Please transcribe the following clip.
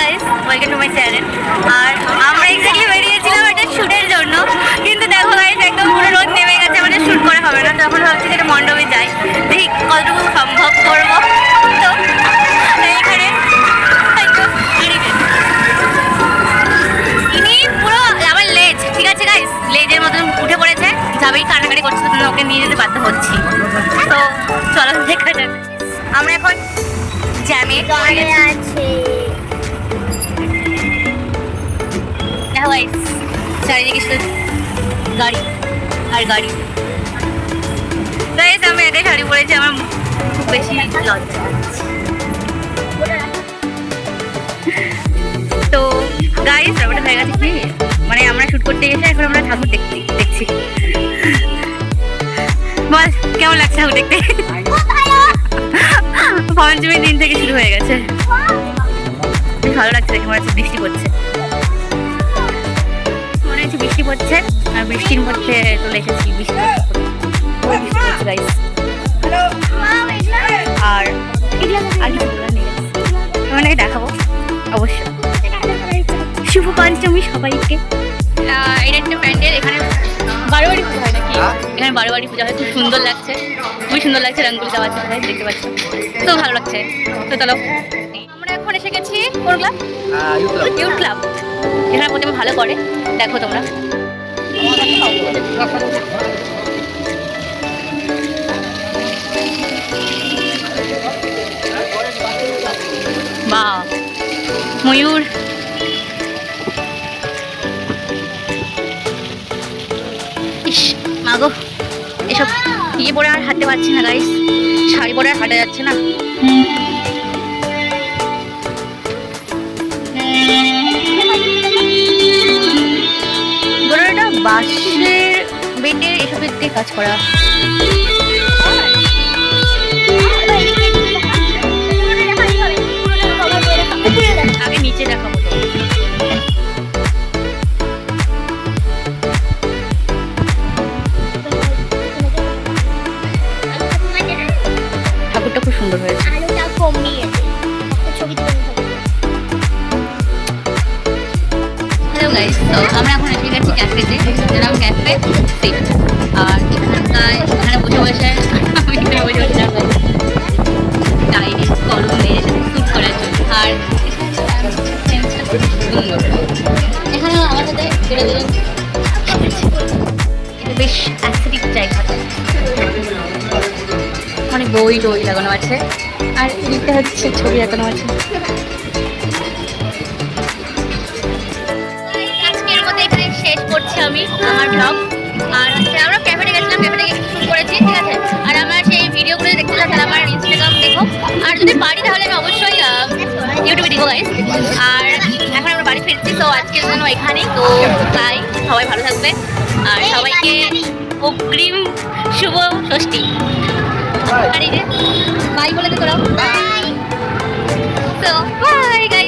Guys, welcome to my channel. আর আমরা exactly বেরিয়েছিলাম একটা শ্যুটের জন্য, কিন্তু দেখো গাইস একদম পুরো রোদ নেমে গেছে, আমাদের শ্যুট করা হবে না। তখন ভাবছি যে মণ্ডপে যাই, দেখি কতটুকু সম্ভব করবো। তো এইখানে ইনি পুরো আমার লেজ, ঠিক আছে গাইস, লেজের মতন উঠে পড়েছে, যাবেই কান্নাকাটি করছে, তখন ওকে নিয়ে যেতে বাধ্য হচ্ছি। তো চলো দেখা যাক। আমরা এখন জ্যামে আছে, চারিদিকে শুধু গাড়ি আর গাড়ি। গাইস আমি এটাই শাড়ি পরেছি, আমার খুব বেশি লজ্জা। তো গাইস ব্যাপারটা হয়ে গেছে কি, মানে আমরা শুট করতে গেছি, এখন আমরা ঠাকুর দেখছি। বল কেমন লাগছে ঠাকুর দেখতে? পঞ্চমীর দিন থেকে শুরু হয়ে গেছে, ভালো লাগছে দেখে। মনে হচ্ছে বৃষ্টি পড়ছে, মনে হচ্ছে বৃষ্টি পড়ছে, আর বৃষ্টির মধ্যে চলে এসেছি। বৃষ্টি পড়ছে গাইস। আর তোমাকে দেখাবো অবশ্যই। শুভ পঞ্চমী সবাইকে। এটা একটা প্যান্ডেল, এখানে বারোয়ারি পুজো হয় নাকি? এখানে বারোয়ারি পুজো হয়, খুব সুন্দর লাগছে, খুবই সুন্দর লাগছে। রঙগুলি দেওয়া আছে, দেখতে পাচ্ছি, তো ভালো লাগছে। তো চলো, আমরা এখন এসে গেছি কোন ক্লাব? Youth club. এখানে প্রথমে ভালো করে, দেখো তোমরা। বাহ, ময়ূর। ইস মাগো, এসব ইয়ে পরে আর হাঁটতে পারছি না গাইস, শাড়ি পরে আর হাঁটা যাচ্ছে না। এটা বাঁশের বেটে এসবের দিয়ে কাজ করা। আগে নিচে দেখাবো তো। ঠাকুরটা খুব সুন্দর হয়েছে। হ্যালো গাইস, তো আমরা এখন এসে গেছি ক্যাফেতে, যেরকম ক্যাফে সিট। আর এখানে বসে বসে আমি এখানে বসে বসে চাইনিজ গরম মেয়েদের সাথে শ্যুট করার জন্য। আর সুন্দর, এখানে আমার সাথে এটা বেশ অ্যাস্থেটিক জায়গা, অনেক বই টই লাগানো আছে, আর এদিকটা হচ্ছে ছবি লাগানো আছে। আজকের মধ্যে এখানে শেষ করছি আমি আমার ব্লগ। আর হচ্ছে আমরা ক্যাফেটে গেছিলাম, ক্যাফেটে গিয়ে শুট করেছি, ঠিক আছে। আর আমার সেই ভিডিওগুলো দেখতে চাও তাহলে আমার ইনস্টাগ্রাম দেখো, আর যদি পারি তাহলে আমি অবশ্যই ইউটিউবে দেখো গাইস। আর এখন আমরা বাড়ি ফিরছি, তো আজকের জন্য এখানেই। তো তাই সবাই ভালো থাকবে, আর সবাইকে অগ্রিম শুভ ষষ্ঠী। আর এই যে বাই বলে তো তোরাও বাই। তো বাই।